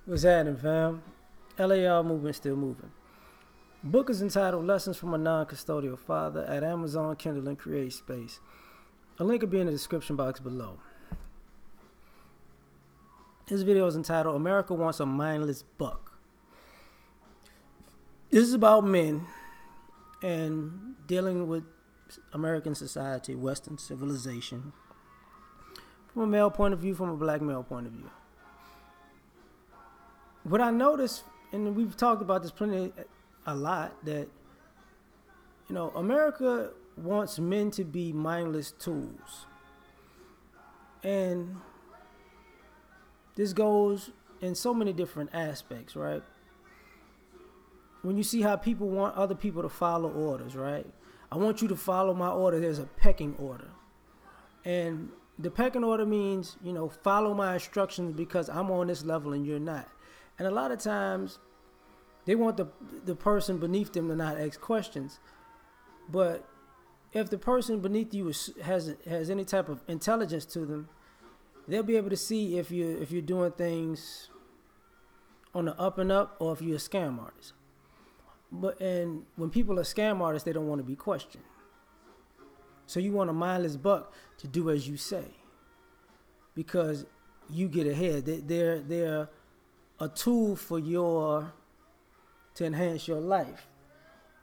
What's happening, fam? L.A.R. movement still moving. Book is entitled Lessons from a Non-Custodial Father at Amazon, Kindle, and Create Space. A link will be in the description box below. This video is entitled America Wants a Mindless Buck. This is about men and dealing with American society, Western civilization, from a male point of view, from a black male point of view. What I noticed, and we've talked about this a lot, that, America wants men to be mindless tools. And this goes in so many different aspects, right? When you see how people want other people to follow orders, right? I want you to follow my order. There's a pecking order. And the pecking order means, follow my instructions because I'm on this level and you're not. And a lot of times, they want the person beneath them to not ask questions. But if the person beneath you has any type of intelligence to them, they'll be able to see if you're doing things on the up and up or if you're a scam artist. And when people are scam artists, they don't want to be questioned. So you want a mindless buck to do as you say, because you get ahead. They're a tool for to enhance your life.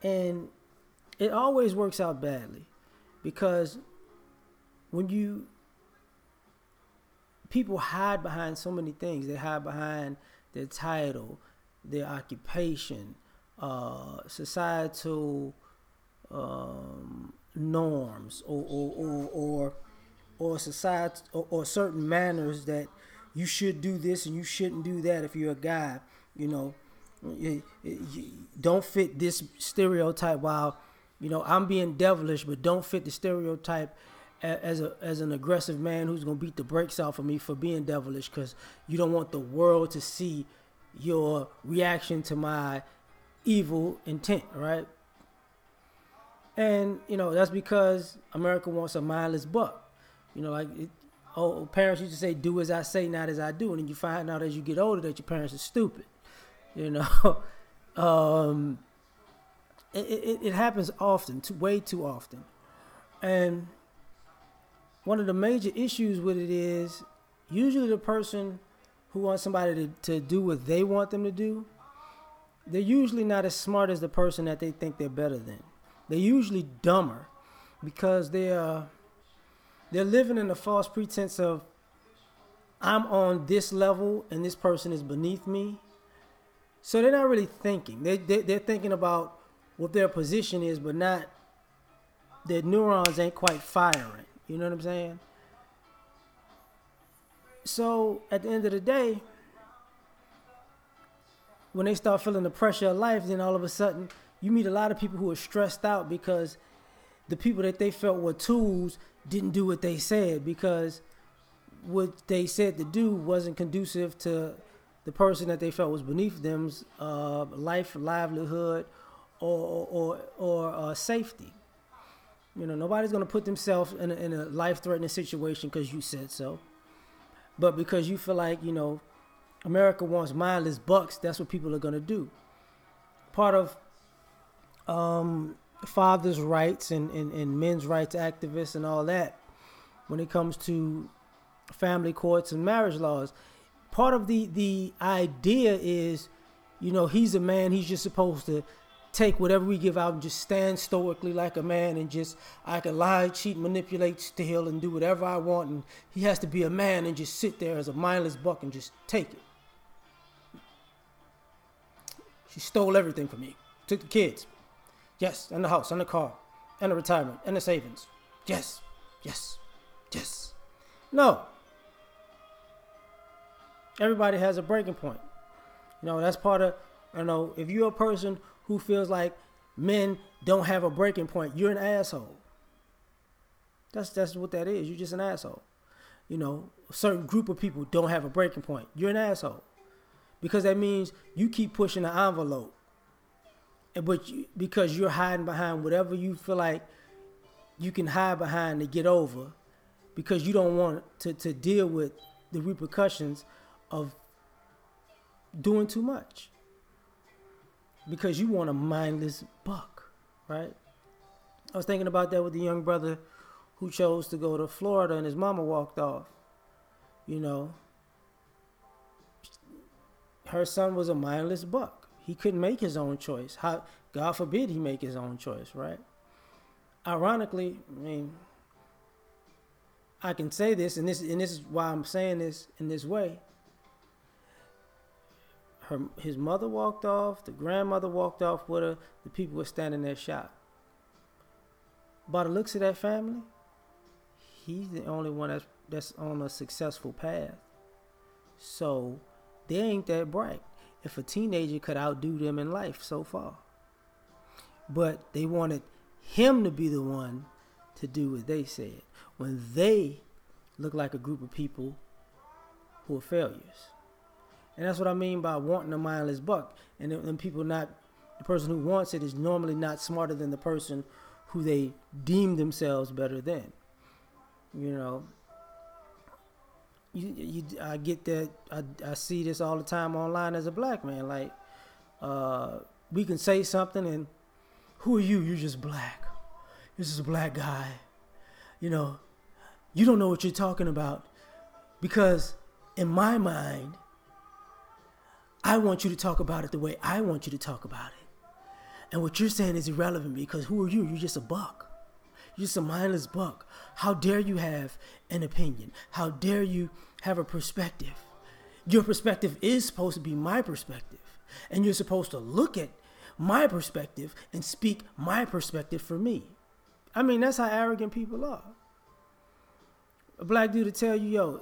And it always works out badly, because when people hide behind so many things. They hide behind their title, their occupation, societal norms, or society, or certain manners that you should do this and you shouldn't do that. If you're a guy, you don't fit this stereotype. While I'm being devilish, but don't fit the stereotype as an aggressive man who's gonna beat the brakes off of me for being devilish, because you don't want the world to see your reaction to my evil intent, right? And that's because America wants a mindless buck. Parents used to say, "Do as I say, not as I do," and then you find out as you get older that your parents are stupid. It happens often, way too often. And one of the major issues with it is usually the person who wants somebody to do what they want them to do, they're usually not as smart as the person that they think they're better than. They're usually dumber because they're living in the false pretense of, I'm on this level and this person is beneath me. So they're not really thinking. They're thinking about what their position is, but not, their neurons ain't quite firing. You know what I'm saying? So at the end of the day, when they start feeling the pressure of life, then all of a sudden you meet a lot of people who are stressed out because the people that they felt were tools didn't do what they said, because what they said to do wasn't conducive to the person that they felt was beneath them's life, livelihood, or safety. Nobody's going to put themselves in a life-threatening situation because you said so. But because you feel like, America wants mindless bucks, that's what people are going to do. Part of fathers' rights and men's rights activists and all that, when it comes to family courts and marriage laws, part of the idea is, he's a man, he's just supposed to take whatever we give out and just stand stoically like a man, and just, I can lie, cheat, manipulate, steal, and do whatever I want, and he has to be a man and just sit there as a mindless buck and just take it. She stole everything from me. Took the kids. Yes, and the house, and the car, and the retirement, and the savings. Yes, yes, yes. No. Everybody has a breaking point. That's part of, if you're a person who feels like men don't have a breaking point, you're an asshole. That's what that is. You're just an asshole. A certain group of people don't have a breaking point. You're an asshole. Because that means you keep pushing the envelope. Because you're hiding behind whatever you feel like you can hide behind to get over, because you don't want to deal with the repercussions of doing too much because you want a mindless buck, right? I was thinking about that with the young brother who chose to go to Florida and his mama walked off. You know, her son was a mindless buck. He couldn't make his own choice. How, God forbid he make his own choice, right? Ironically, I mean, I can say this, and this is why I'm saying this in this way. His mother walked off, the grandmother walked off with her, the people were standing there shot. By the looks of that family, he's the only one that's on a successful path. So they ain't that bright. If a teenager could outdo them in life so far. But they wanted him to be the one to do what they said when they look like a group of people who are failures. And that's what I mean by wanting a mindless buck. And then people the person who wants it is normally not smarter than the person who they deem themselves better than. You know, I get that. I see this all the time online as a black man. Like, we can say something and, who are you? You're just black. You're just a black guy. You know, you don't know what you're talking about because in my mind, I want you to talk about it the way I want you to talk about it. And what you're saying is irrelevant because who are you? You're just a buck. You're just a mindless buck. How dare you have an opinion? How dare you have a perspective? Your perspective is supposed to be my perspective. And you're supposed to look at my perspective and speak my perspective for me. I mean, that's how arrogant people are. A black dude to tell you, yo,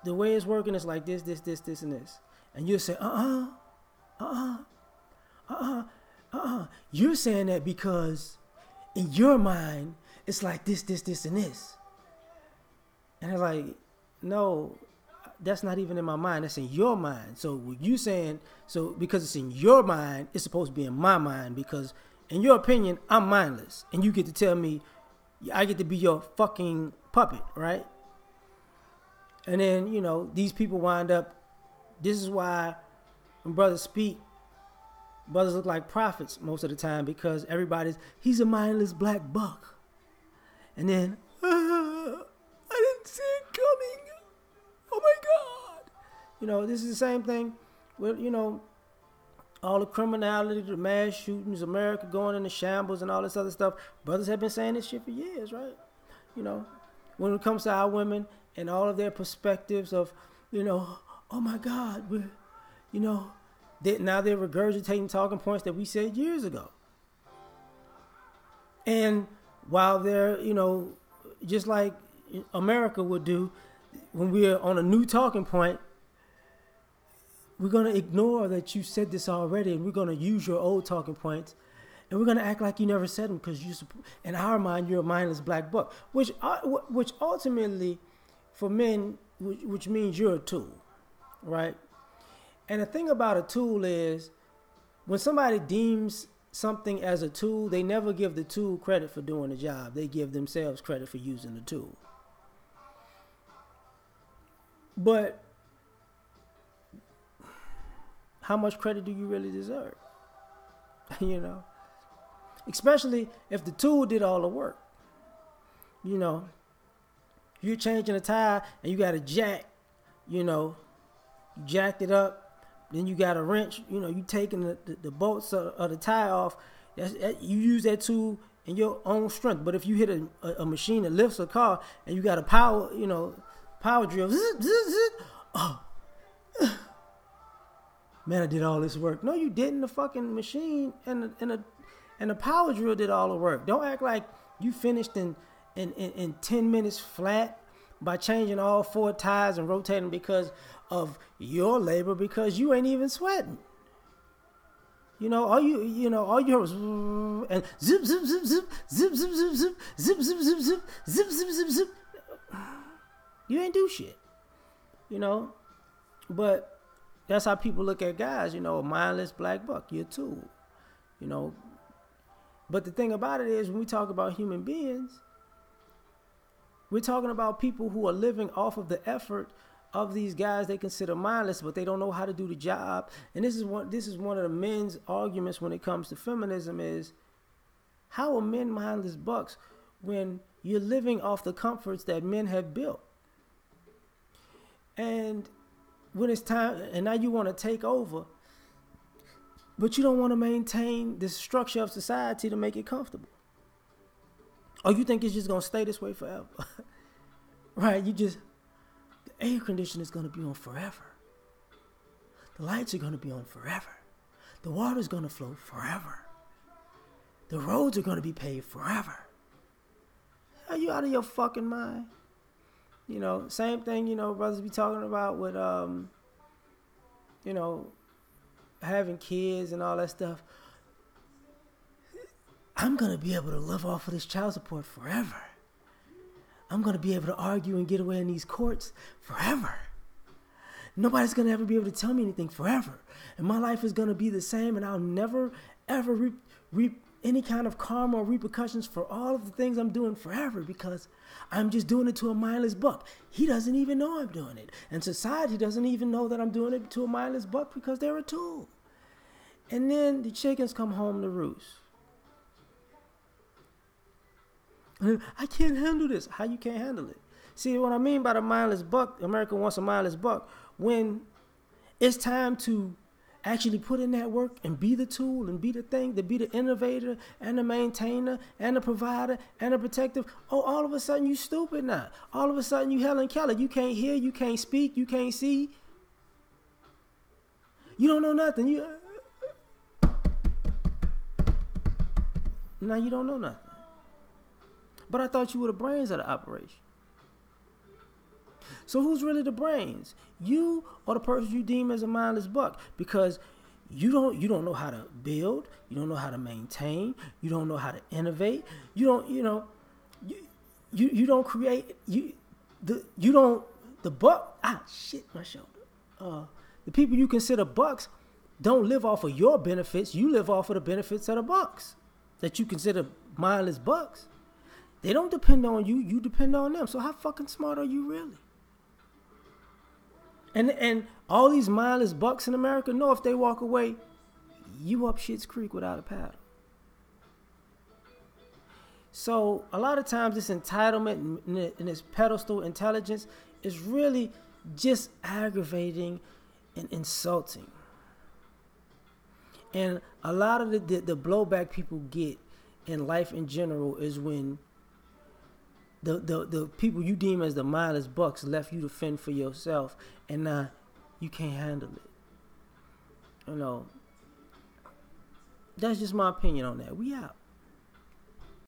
the way it's working is like this, and this. And you'll say, You're saying that because in your mind, it's like this, and this. And I'm like, no, that's not even in my mind. That's in your mind. So what you saying, so because it's in your mind, it's supposed to be in my mind because in your opinion, I'm mindless. And you get to tell me, I get to be your fucking puppet, right? And then, you know, these people wind up, this is why when brothers speak, brothers look like prophets most of the time because he's a mindless black buck. And then, I didn't see it coming. Oh my God. You know, this is the same thing with, you know, all the criminality, the mass shootings, America going into shambles and all this other stuff. Brothers have been saying this shit for years, right? You know, when it comes to our women and all of their perspectives of, you know, oh my God, you know, now they're regurgitating talking points that we said years ago. And while they're, you know, just like America would do when we're on a new talking point, we're going to ignore that you said this already and we're going to use your old talking points and we're going to act like you never said them because in our mind, you're a mindless black buck, which ultimately for men, which means you're a tool, right? And the thing about a tool is when somebody deems something as a tool, they never give the tool credit for doing the job. They give themselves credit for using the tool. But how much credit do you really deserve? You know, especially if the tool did all the work. You know, you're changing a tire and you got a jack, you know, you jacked it up. Then you got a wrench, you know, you taking the bolts of the tire off. You use that tool in your own strength. But if you hit a machine that lifts a car and you got a power drill, zip, zip, zip, oh, man, I did all this work. No, you didn't. The fucking machine and the power drill did all the work. Don't act like you finished in 10 minutes flat by changing all 4 tires and rotating because of your labor, because you ain't even sweating. You know, all you heard was and zip, zip, zip, zip, zip, zip, zip, zip, zip, zip, zip, zip, zip, zip, zip, zip. You ain't do shit. You know, but that's how people look at guys. You know, a mindless black buck. You're a tool. You know, but the thing about it is when we talk about human beings, we're talking about people who are living off of the effort of these guys they consider mindless, but they don't know how to do the job. And this is one of the men's arguments when it comes to feminism is, how are men mindless bucks when you're living off the comforts that men have built? And when it's time, and now you want to take over, but you don't want to maintain the structure of society to make it comfortable. Or you think it's just going to stay this way forever. Right? The air conditioner is going to be on forever. The lights are going to be on forever. The water's going to flow forever. The roads are going to be paved forever. Are you out of your fucking mind? You know, same thing, you know, brothers be talking about with, you know, having kids and all that stuff. I'm going to be able to live off of this child support forever. I'm going to be able to argue and get away in these courts forever. Nobody's going to ever be able to tell me anything forever. And my life is going to be the same, and I'll never, ever reap any kind of karma or repercussions for all of the things I'm doing forever, because I'm just doing it to a mindless buck. He doesn't even know I'm doing it. And society doesn't even know that I'm doing it to a mindless buck because they're a tool. And then the chickens come home to roost. I can't handle this. How you can't handle it? See, what I mean by the mindless buck, America wants a mindless buck, when it's time to actually put in that work and be the tool and be the thing, to be the innovator and the maintainer and the provider and the protective. Oh, all of a sudden you stupid now. All of a sudden you Helen Keller. You can't hear, you can't speak, you can't see. You don't know nothing. Now you don't know nothing. But I thought you were the brains of the operation. So who's really the brains? You or the person you deem as a mindless buck? Because you don't know how to build, you don't know how to maintain, you don't know how to innovate, you don't create, the buck, my shoulder. The people you consider bucks don't live off of your benefits, you live off of the benefits of the bucks that you consider mindless bucks. They don't depend on you, you depend on them. So how fucking smart are you really? And all these mindless bucks in America know if they walk away, you up Shit's Creek without a paddle. So a lot of times this entitlement and this pedestal intelligence is really just aggravating and insulting. And a lot of the blowback people get in life in general is when the people you deem as the mindless bucks left you to fend for yourself, and now you can't handle it. You know, that's just my opinion on that. We out.